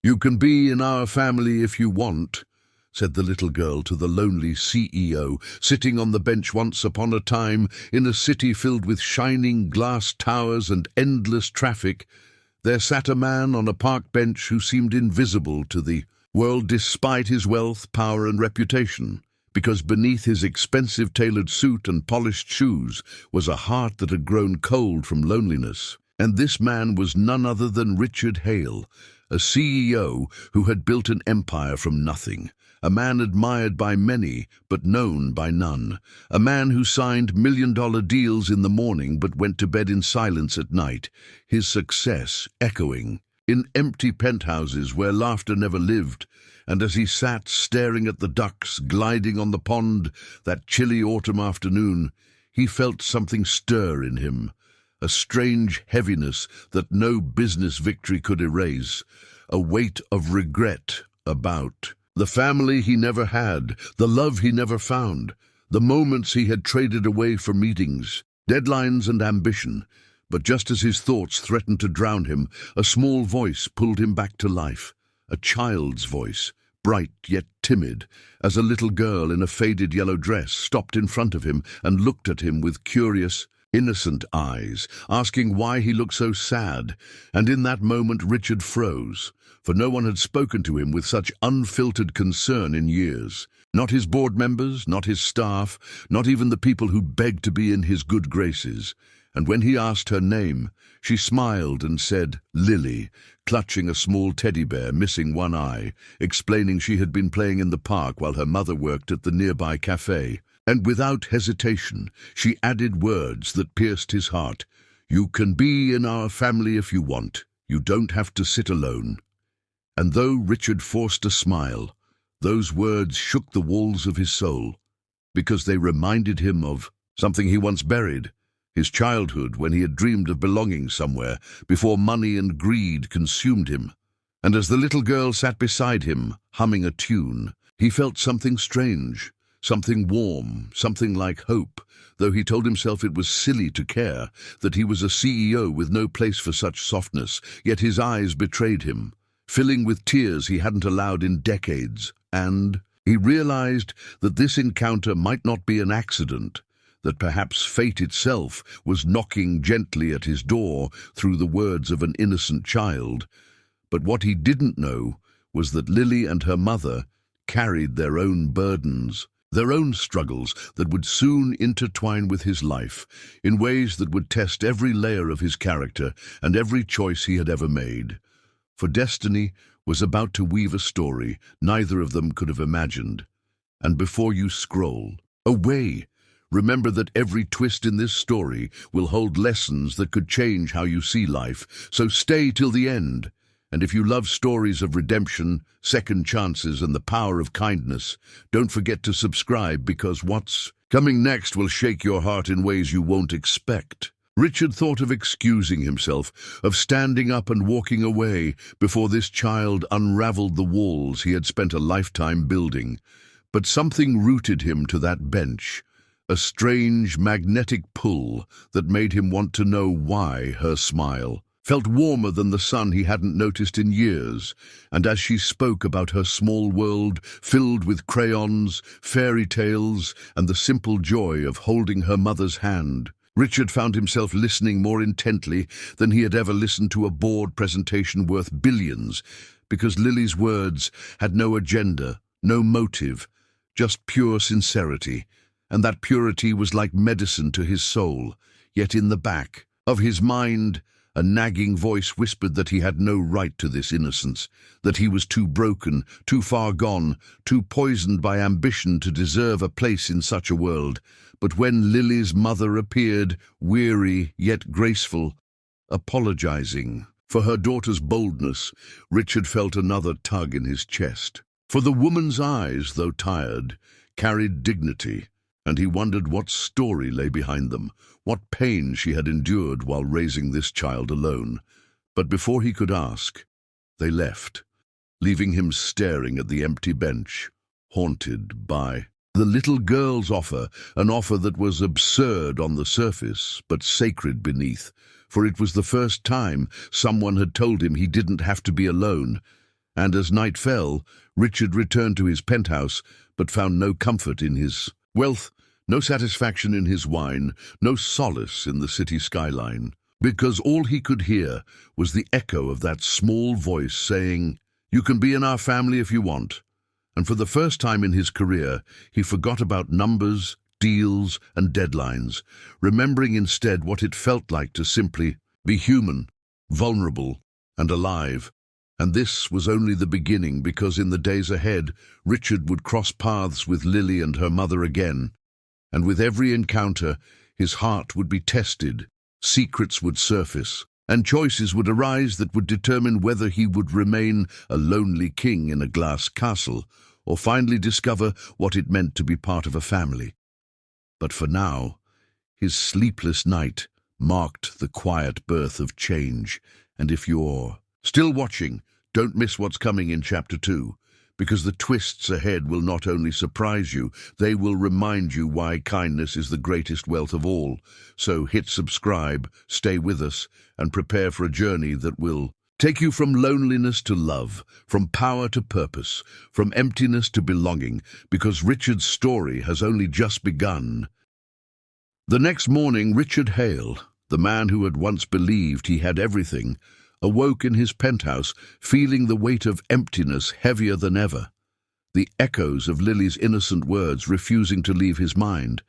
"You can be in our family if you want," said the little girl to the lonely CEO, sitting on the bench once upon a time in a city filled with shining glass towers and endless traffic. There sat a man on a park bench who seemed invisible to the world despite his wealth, power, and reputation, because beneath his expensive tailored suit and polished shoes was a heart that had grown cold from loneliness. And this man was none other than Richard Hale, a CEO who had built an empire from nothing, a man admired by many but known by none, a man who signed million-dollar deals in the morning but went to bed in silence at night, his success echoing in empty penthouses where laughter never lived. And as he sat staring at the ducks gliding on the pond that chilly autumn afternoon, he felt something stir in him, a strange heaviness that no business victory could erase, a weight of regret about the family he never had, the love he never found, the moments he had traded away for meetings, deadlines, and ambition. But just as his thoughts threatened to drown him, a small voice pulled him back to life, a child's voice, bright yet timid, as a little girl in a faded yellow dress stopped in front of him and looked at him with curious, innocent eyes, asking why he looked so sad. And in that moment Richard froze, for no one had spoken to him with such unfiltered concern in years. Not his board members, not his staff, not even the people who begged to be in his good graces. And when he asked her name, she smiled and said, "Lily," clutching a small teddy bear missing one eye, explaining she had been playing in the park while her mother worked at the nearby cafe. And without hesitation, she added words that pierced his heart. "You can be in our family if you want. You don't have to sit alone." And though Richard forced a smile, those words shook the walls of his soul, because they reminded him of something he once buried, his childhood when he had dreamed of belonging somewhere before money and greed consumed him. And as the little girl sat beside him, humming a tune, he felt something strange, something warm, something like hope, though he told himself it was silly to care, that he was a CEO with no place for such softness. Yet his eyes betrayed him, filling with tears he hadn't allowed in decades. And he realized that this encounter might not be an accident, that perhaps fate itself was knocking gently at his door through the words of an innocent child. But what he didn't know was that Lily and her mother carried their own burdens, their own struggles that would soon intertwine with his life in ways that would test every layer of his character and every choice he had ever made. For destiny was about to weave a story neither of them could have imagined. And before you scroll away, remember that every twist in this story will hold lessons that could change how you see life. So stay till the end. And if you love stories of redemption, second chances, and the power of kindness, don't forget to subscribe, because what's coming next will shake your heart in ways you won't expect. Richard thought of excusing himself, of standing up and walking away before this child unraveled the walls he had spent a lifetime building. But something rooted him to that bench, a strange magnetic pull that made him want to know why her smile felt warmer than the sun he hadn't noticed in years. And as she spoke about her small world filled with crayons, fairy tales, and the simple joy of holding her mother's hand, Richard found himself listening more intently than he had ever listened to a board presentation worth billions, because Lily's words had no agenda, no motive, just pure sincerity. And that purity was like medicine to his soul. Yet in the back of his mind, a nagging voice whispered that he had no right to this innocence, that he was too broken, too far gone, too poisoned by ambition to deserve a place in such a world. But when Lily's mother appeared, weary yet graceful, apologizing for her daughter's boldness, Richard felt another tug in his chest. For the woman's eyes, though tired, carried dignity, and he wondered what story lay behind them, what pain she had endured while raising this child alone. But before he could ask, they left, leaving him staring at the empty bench, haunted by the little girl's offer, an offer that was absurd on the surface, but sacred beneath, for it was the first time someone had told him he didn't have to be alone. And as night fell, Richard returned to his penthouse, but found no comfort in his wealth, no satisfaction in his wine, no solace in the city skyline, because all he could hear was the echo of that small voice saying, "You can be in our family if you want." And for the first time in his career, he forgot about numbers, deals, and deadlines, remembering instead what it felt like to simply be human, vulnerable, and alive. And this was only the beginning, because in the days ahead, Richard would cross paths with Lily and her mother again. And with every encounter, his heart would be tested, secrets would surface, and choices would arise that would determine whether he would remain a lonely king in a glass castle, or finally discover what it meant to be part of a family. But for now, his sleepless night marked the quiet birth of change. And if you're still watching, don't miss what's coming in Chapter 2, because the twists ahead will not only surprise you, they will remind you why kindness is the greatest wealth of all. So hit subscribe, stay with us, and prepare for a journey that will take you from loneliness to love, from power to purpose, from emptiness to belonging, because Richard's story has only just begun. The next morning, Richard Hale, the man who had once believed he had everything, awoke in his penthouse, feeling the weight of emptiness heavier than ever, the echoes of Lily's innocent words refusing to leave his mind.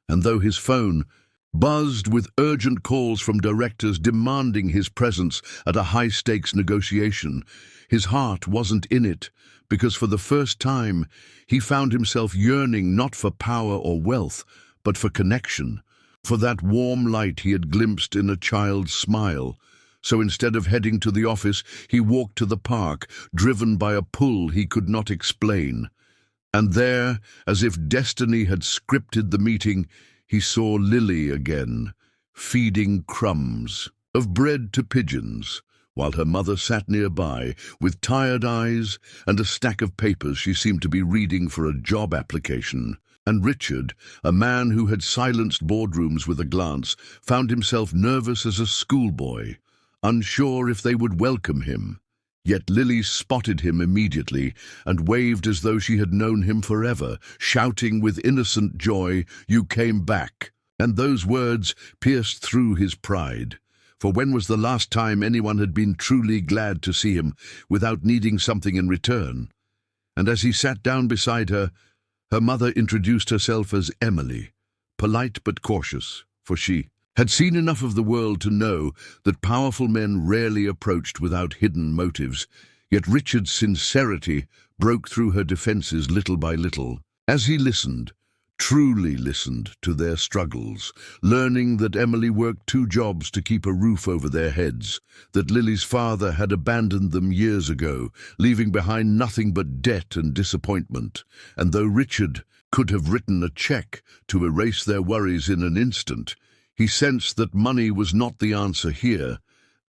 And though his phone buzzed with urgent calls from directors demanding his presence at a high-stakes negotiation, his heart wasn't in it, because for the first time he found himself yearning not for power or wealth, but for connection, for that warm light he had glimpsed in a child's smile. So instead of heading to the office, he walked to the park, driven by a pull he could not explain. And there, as if destiny had scripted the meeting, he saw Lily again, feeding crumbs of bread to pigeons, while her mother sat nearby, with tired eyes and a stack of papers she seemed to be reading for a job application. And Richard, a man who had silenced boardrooms with a glance, found himself nervous as a schoolboy, unsure if they would welcome him. Yet Lily spotted him immediately and waved as though she had known him forever, shouting with innocent joy, "You came back." And those words pierced through his pride. For when was the last time anyone had been truly glad to see him without needing something in return? And as he sat down beside her, her mother introduced herself as Emily, polite but cautious, for she had seen enough of the world to know that powerful men rarely approached without hidden motives. Yet Richard's sincerity broke through her defenses little by little, as he listened, truly listened to their struggles, learning that Emily worked 2 jobs to keep a roof over their heads, that Lily's father had abandoned them years ago, leaving behind nothing but debt and disappointment. And though Richard could have written a check to erase their worries in an instant, he sensed that money was not the answer here,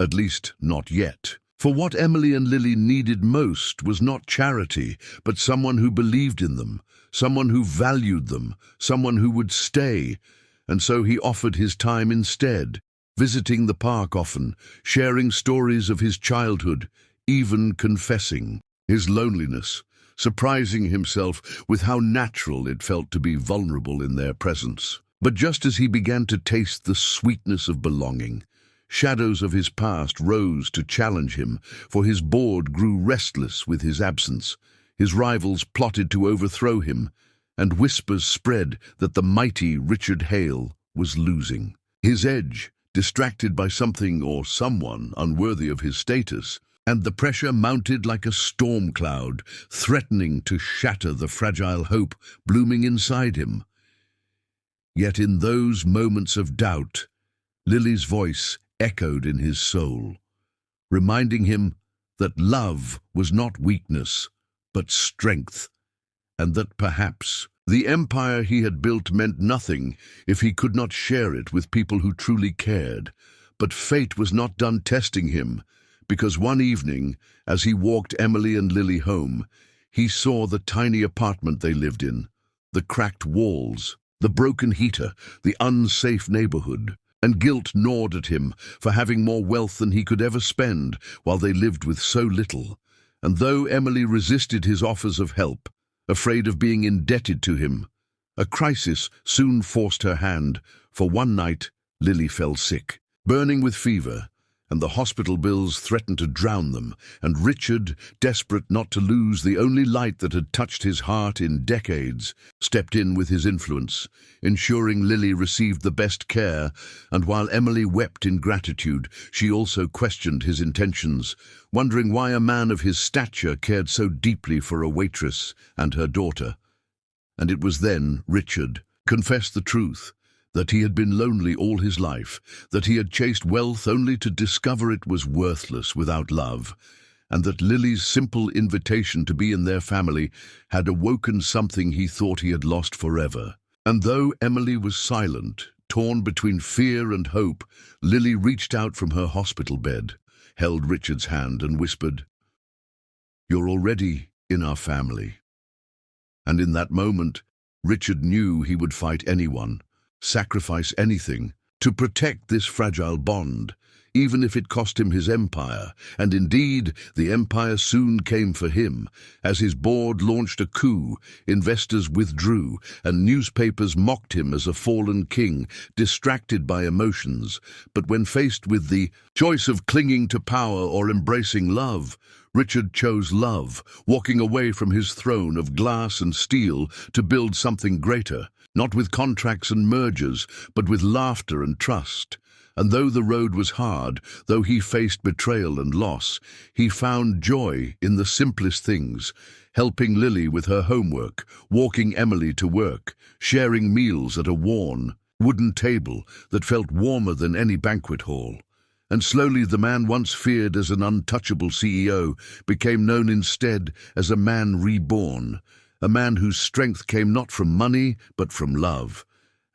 at least not yet. For what Emily and Lily needed most was not charity, but someone who believed in them, someone who valued them, someone who would stay. And so he offered his time instead, visiting the park often, sharing stories of his childhood, even confessing his loneliness, surprising himself with how natural it felt to be vulnerable in their presence. But just as he began to taste the sweetness of belonging, shadows of his past rose to challenge him, for his board grew restless with his absence. His rivals plotted to overthrow him, and whispers spread that the mighty Richard Hale was losing. His edge, distracted by something or someone unworthy of his status, and the pressure mounted like a storm cloud, threatening to shatter the fragile hope blooming inside him. Yet in those moments of doubt, Lily's voice echoed in his soul, reminding him that love was not weakness, but strength, and that perhaps the empire he had built meant nothing if he could not share it with people who truly cared. But fate was not done testing him, because one evening, as he walked Emily and Lily home, he saw the tiny apartment they lived in, the cracked walls, the broken heater, the unsafe neighborhood, and guilt gnawed at him for having more wealth than he could ever spend while they lived with so little. And though Emily resisted his offers of help, afraid of being indebted to him, a crisis soon forced her hand, for one night Lily fell sick, burning with fever, and the hospital bills threatened to drown them, and Richard, desperate not to lose the only light that had touched his heart in decades, stepped in with his influence, ensuring Lily received the best care, and while Emily wept in gratitude, she also questioned his intentions, wondering why a man of his stature cared so deeply for a waitress and her daughter. And it was then Richard confessed the truth, that he had been lonely all his life, that he had chased wealth only to discover it was worthless without love, and that Lily's simple invitation to be in their family had awoken something he thought he had lost forever. And though Emily was silent, torn between fear and hope, Lily reached out from her hospital bed, held Richard's hand and whispered, "You're already in our family." And in that moment, Richard knew he would fight anyone, sacrifice anything, to protect this fragile bond, even if it cost him his empire. And indeed, the empire soon came for him. As his board launched a coup, investors withdrew, and newspapers mocked him as a fallen king, distracted by emotions. But when faced with the choice of clinging to power or embracing love, Richard chose love, walking away from his throne of glass and steel to build something greater, not with contracts and mergers, but with laughter and trust. And though the road was hard, though he faced betrayal and loss, he found joy in the simplest things, helping Lily with her homework, walking Emily to work, sharing meals at a worn, wooden table that felt warmer than any banquet hall. And slowly the man once feared as an untouchable CEO became known instead as a man reborn, a man whose strength came not from money but from love.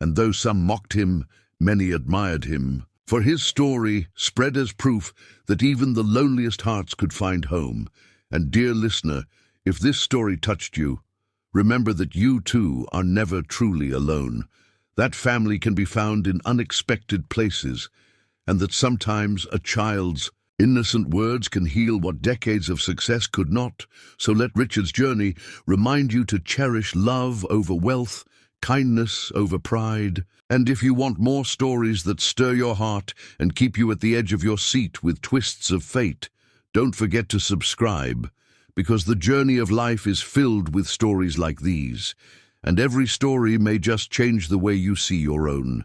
And though some mocked him, many admired him, for his story spread as proof that even the loneliest hearts could find home. And dear listener, if this story touched you, remember that you too are never truly alone. That family can be found in unexpected places, and that sometimes a child's innocent words can heal what decades of success could not. So let Richard's journey remind you to cherish love over wealth, kindness over pride. And if you want more stories that stir your heart and keep you at the edge of your seat with twists of fate, don't forget to subscribe, because the journey of life is filled with stories like these, and every story may just change the way you see your own.